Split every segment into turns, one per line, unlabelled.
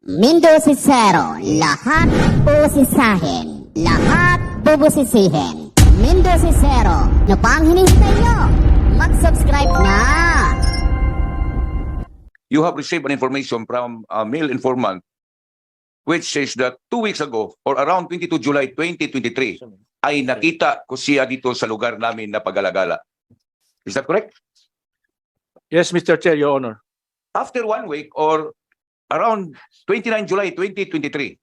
Mindosisero, lahat usisahin, lahat bubusisihin. Mindosisero, ano pa ang hinihintay nyo? Mag-subscribe na!
You have received an information from a male informant which says that 2 weeks ago or around 22 July 2023 ay nakita ko siya dito sa lugar namin na Pagalagala. Is that correct?
Yes, Mr. Chair, Your Honor.
After 1 week or around 29 July 2023,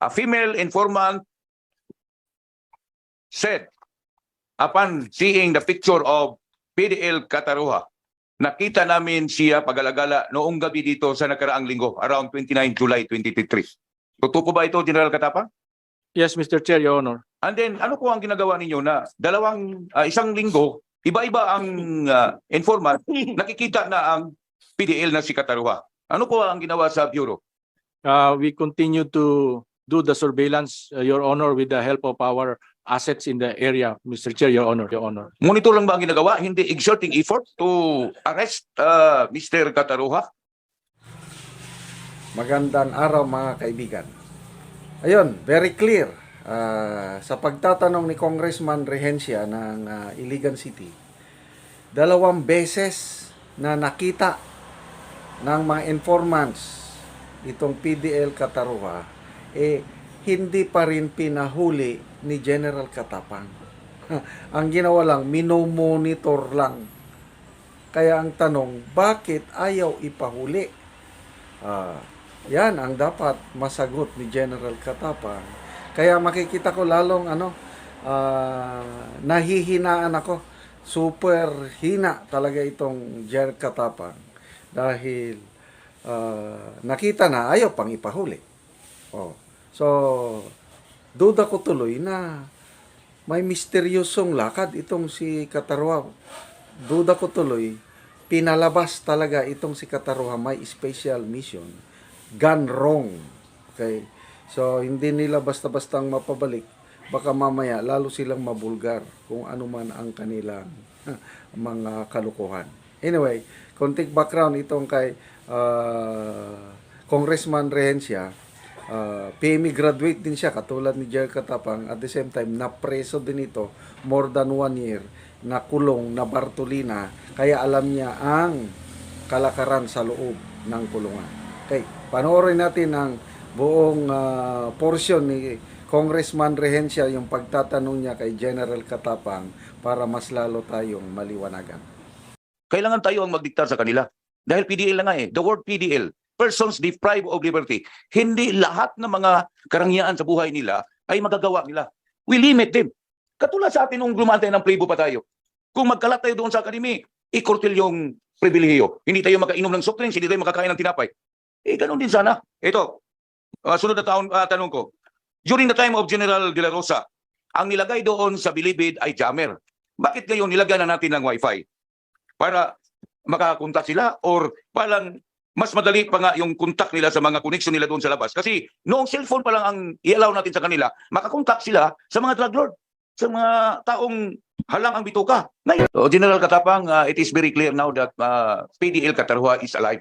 a female informant said, upon seeing the picture of PDL Cataruha, nakita namin siya Pagalagala noong gabi dito sa nakaraang linggo, around 29 July 2023. Totoo po ba ito, General Katapang?
Yes, Mr. Chair, Your Honor.
And then, ano po ang ginagawa ninyo na isang linggo, iba-iba ang informant, nakikita na ang PDL na si Cataruha. Ano po ang ginawa sa Bureau?
We continue to do the surveillance, Your Honor, with the help of our assets in the area, Mr. Chair, Your Honor, Your Honor.
Monitor lang ba ang ginagawa? Hindi exerting effort to arrest Mr. Cataruha?
Magandang araw mga kaibigan. Ayun, very clear. Sa pagtatanong ni Congressman Rehencia ng Iligan City, 2 beses na nakita ng mga informants itong PDL Cataruha, hindi pa rin pinahuli ni General Katapang. Ang ginawa lang, minomonitor lang. Kaya ang tanong, bakit ayaw ipahuli? Yan ang dapat masagot ni General Katapang. Kaya makikita ko lalong nahihinaan ako. Super hina talaga itong General Katapang. Dahil nakita na ayaw pang ipahuli. So, duda ko tuloy na may misteryosong lakad itong si Cataruha. Duda ko tuloy, pinalabas talaga itong si Cataruha, may special mission. Gone wrong. Okay? So, hindi nila basta-bastang mapabalik. Baka mamaya, lalo silang mabulgar kung ano man ang kanilang mga kalukuhan. Anyway, konting background itong kay Congressman Rehencia. PME graduate din siya, katulad ni Jerry Katapang. At the same time, napreso din ito more than 1 year, na kulong, na Bartolina. Kaya alam niya ang kalakaran sa loob ng kulungan. Okay, panoorin natin ang buong portion ni Congressman Rehencia, yung pagtatanong niya kay General Katapang para mas lalo tayong maliwanagan.
Kailangan tayo ang magdiktar sa kanila. Dahil PDL na nga The word PDL, persons deprived of liberty. Hindi lahat ng mga karangyaan sa buhay nila ay magagawa nila. We limit them. Katulad sa atin nung lumantay ng playbo pa tayo. Kung magkalat tayo doon sa academy, ikurtil yung pribilehiyo. Hindi tayo makainom ng soft drinks, hindi tayo makakain ng tinapay. Ganun din sana. Ito, sunod na tanong ko. During the time of General De La Rosa, ang nilagay doon sa Bilibid ay jammer. Bakit ngayon nilagyan na natin ng wifi? Para makakontak sila or parang mas madali pa nga yung contact nila sa mga connection nila doon sa labas. Kasi noong cellphone pa lang ang i-allow natin sa kanila, makakontak sila sa mga drug lord, sa mga taong halang ang bituka. So, General Katapang, it is very clear now that PDL Cataruha is alive.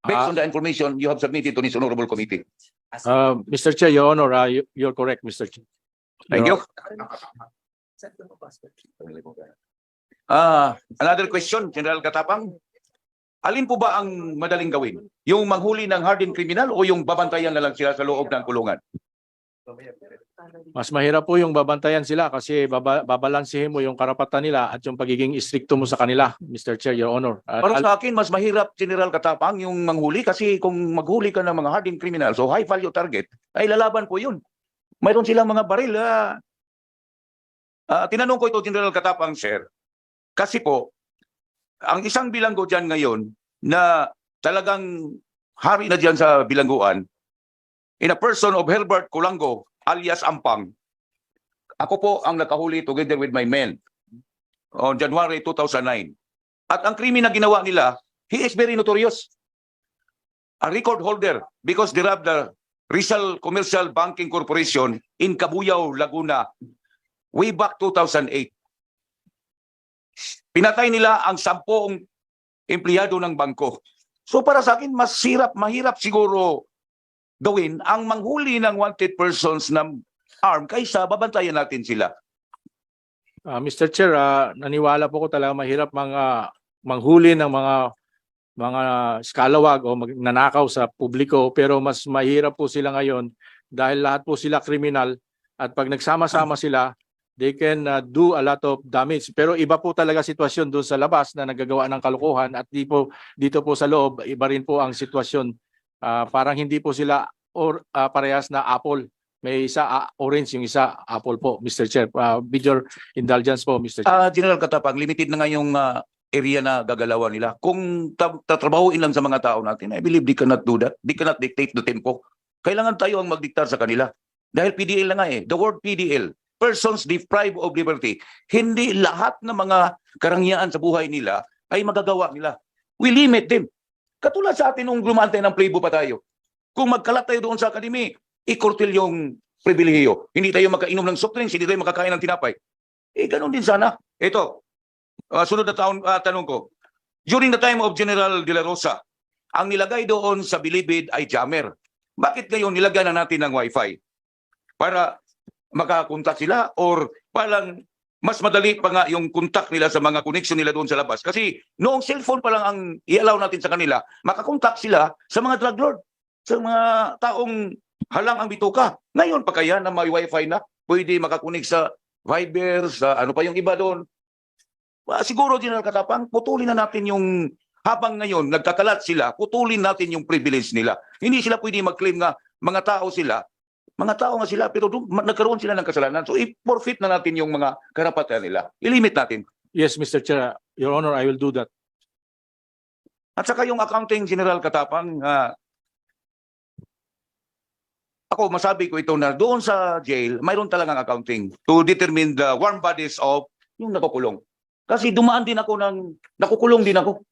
Based on the information you have submitted to this honorable committee.
Mr. Chair, Your Honor, you're correct, Mr. Chair.
Thank you. Another question, General Katapang. Alin po ba ang madaling gawin? Yung manghuli ng hardened criminal o yung babantayan na lang sila sa loob ng kulungan?
Mas mahirap po yung babantayan sila kasi babalansihin mo yung karapatan nila at yung pagiging istrikto mo sa kanila, Mr. Chair, Your Honor.
Para sa akin, mas mahirap, General Katapang, yung manghuli kasi kung maghuli ka ng mga hardened criminal, so high value target, ay lalaban po yun. Mayroon silang mga baril. Tinanong ko ito, General Katapang, sir, kasi po, ang isang bilanggo dyan ngayon na talagang hari na dyan sa bilangguan, in a person of Herbert Culango, alias Ampang, ako po ang nakahuli together with my men on January 2009. At ang krimen na ginawa nila, he is very notorious. A record holder because they robbed the Rizal Commercial Banking Corporation in Cabuyao, Laguna, way back 2008. Pinatay nila ang 10 empleyado ng bangko. So para sa akin, mahirap siguro gawin ang manghuli ng wanted persons ng arm kaysa babantayan natin sila.
Mr. Chair, naniwala po ko talaga mahirap manghuli ng mga skalawag o nanakaw sa publiko, pero mas mahirap po sila ngayon dahil lahat po sila kriminal at pag nagsama-sama sila, they can do a lot of damage. Pero iba po talaga sitwasyon doon sa labas na nagagawa ng kalokohan at dito po sa loob, iba rin po ang sitwasyon. Parang hindi po sila parehas na apple. May isa orange, yung isa apple po, Mr. Chair. With your indulgence po, Mr. Chair.
General Katapang, limited na nga yung area na gagalawan nila. Kung tatrabahuin lang sa mga tao natin, I believe they cannot do that. They cannot dictate the tempo. Kailangan tayo ang magdiktar sa kanila. Dahil PDL na nga eh. The word PDL, persons deprived of liberty. Hindi lahat ng mga karangyaan sa buhay nila ay magagawa nila. We limit them. Katulad sa atin nung lumantay ng playbook pa tayo. Kung magkalat tayo doon sa academy, ikurtil yung pribilehiyo. Hindi tayo makainom ng soft drinks, hindi tayo makakain ng tinapay. Ganun din sana. Ito, sunod na tanong ko. During the time of General De La Rosa, ang nilagay doon sa Bilibid ay jammer. Bakit ngayon nilagay na natin ng wifi? Para makakontak sila or parang mas madali pa nga yung contact nila sa mga connection nila doon sa labas. Kasi noong cellphone pa lang ang i-allow natin sa kanila, makakontak sila sa mga drug lord, sa mga taong halang ang bituka. Ngayon pa kaya na may wifi na, pwede makakunik sa Viber, sa ano pa yung iba doon. Siguro, General Katapang, putulin na natin yung, habang ngayon nagkakalat sila, putulin natin yung privilege nila. Hindi sila pwede mag-claim nga mga tao nga sila, pero nagkaroon sila ng kasalanan. So, i-forfeit na natin yung mga karapatan nila. I-limit natin.
Yes, Mr. Chair. Your Honor, I will do that.
At saka yung accounting, General Katapang, ako, masabi ko ito na doon sa jail, mayroon talagang accounting to determine the warm bodies of yung nakukulong. Kasi dumaan din ako nakukulong din ako.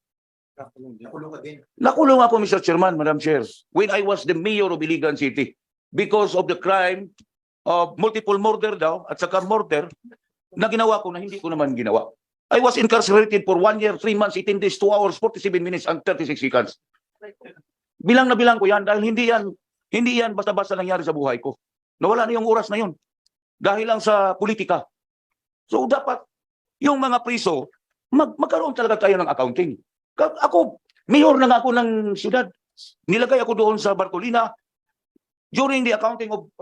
Nakulong ako, Mr. Chairman, Madam Chair, when I was the mayor of Iligan City because of the crime of multiple murder daw at saka murder na ginawa ko na hindi ko naman ginawa. I was incarcerated for 1 year, 3 months, 18 days, 2 hours, 47 minutes, and 36 seconds. Bilang na bilang ko yan dahil hindi yan basta-basta nangyari sa buhay ko. Nawala na yung oras na yun. Dahil lang sa politika. So dapat, yung mga priso, magkaroon talaga tayo ng accounting. Ako, mayor na nga ako ng siyudad. Nilagay ako doon sa Bartolina. During the accounting of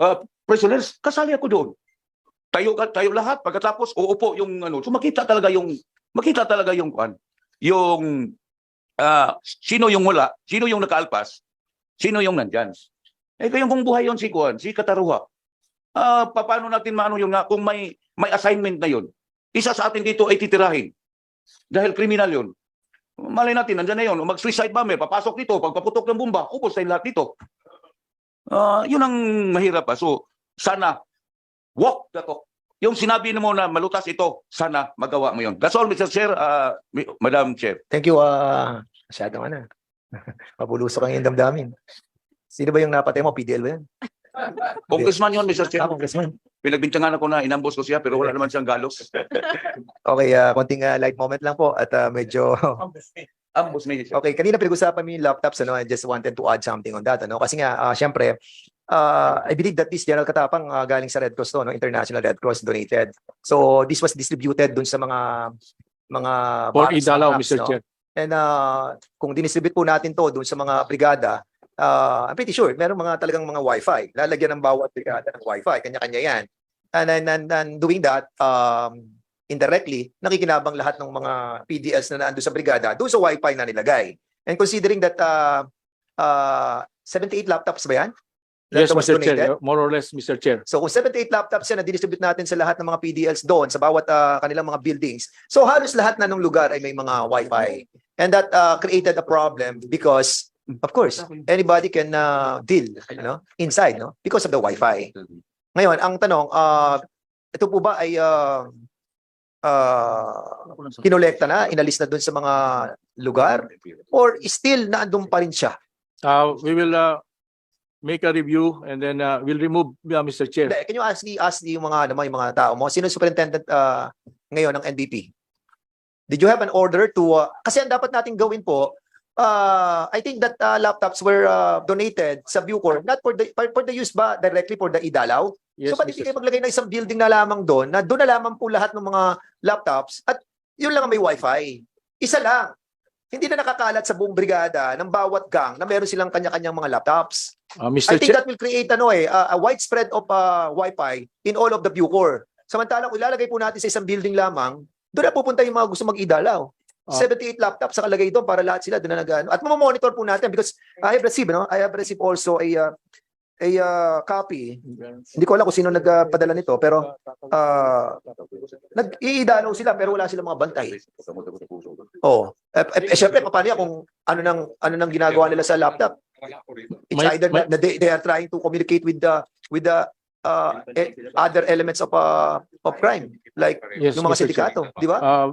prisoners, kasali ako doon. Tayo lahat. Pagkatapos, uupo yung ano. So makita talaga yung sino yung wala, sino yung nakaalpas, sino yung nandyan. Kaya kung buhay yun si Kataruha, paano natin maano yun nga kung may assignment na yun? Isa sa atin dito ay titirahin. Dahil kriminal yun. Malay natin, nandyan na yun. Mag-suicide bomber, papasok dito, pagpaputok ng bomba, upos tayo lahat dito. Yun ang mahirap. So, sana, walk the talk. Yung sinabi mo na malutas ito, sana magawa mo yun. That's all, Mr. Chair, Madam Chair.
Thank you. Masyadong mapulusok ang iyong damdamin. Sino ba yung napatay mo? PDL ba yan?
Congressman yun, Mr. Chair.
Congressman.
Pinagbintangan ako na inambos ko siya pero wala naman siyang galos.
Okay, konting light moment lang po at medyo...
Ambos may siya.
Okay, kanina pinag-usapan mo yung laptops, I just wanted to add something on that. Kasi nga, syempre, I believe that this General Katapang galing sa Red Cross to, International Red Cross donated. So, this was distributed dun sa mga
For
barracks,
Idalaw,
perhaps,
Mr. Chair.
And kung dinistribute po natin to dun sa mga brigada, I'm pretty sure meron mga talagang mga wifi. Lalagyan ng bawat brigada ng wifi, kanya-kanya yan. And doing that, indirectly, nakikinabang lahat ng mga PDLs na naando sa brigada doon sa wifi na nilagay. And considering that 78 laptops ba yan?
Yes,
That was
Mr.
donated?
Chair. More or less, Mr. Chair.
So kung 78 laptops yan na distribute natin sa lahat ng mga PDLs doon, sa bawat kanilang mga buildings, so halos lahat na ng lugar ay may mga wifi. And that created a problem because, of course, anybody can deal inside because of the wifi. Ngayon, ang tanong, ito po ba ay kinolekta na, inalis na doon sa mga lugar, or still naandun pa rin siya?
We will make a review and then we'll remove, Mr. Chair.
Can you ask yung mga tao mo? Sino superintendent ngayon ng NBP? Did you have an order to kasi ang dapat nating gawin po I think that laptops were donated sa Bucor not for the use ba directly for the idalaw.
Yes,
So ba't
Mr.
hindi kayo maglagay ng isang building na lamang doon na doon na lamang po lahat ng mga laptops at yun lang ang may wifi. Isa lang. Hindi na nakakalat sa buong brigada ng bawat gang na meron silang kanya-kanyang mga laptops. I
Mr.
think
Chair,
that will create a widespread of wifi in all of the Bucor. Samantalang kung ilalagay po natin sa isang building lamang, doon na pupunta yung mga gusto mag-idalaw. 78 laptops nakalagay doon para lahat sila doon na nag-ano. At mamamonitor po natin because I have received also a copy. Hindi ko alam kung sino nagpadala nito pero nag-iidalaw sila pero wala silang mga bantay. Oh, syempre paano yan kung ano nang ginagawa nila sa laptop? It's either that they are trying to communicate with the other elements of crime like
Yes,
yung mga
Mr. Chair.
sindikato, di ba?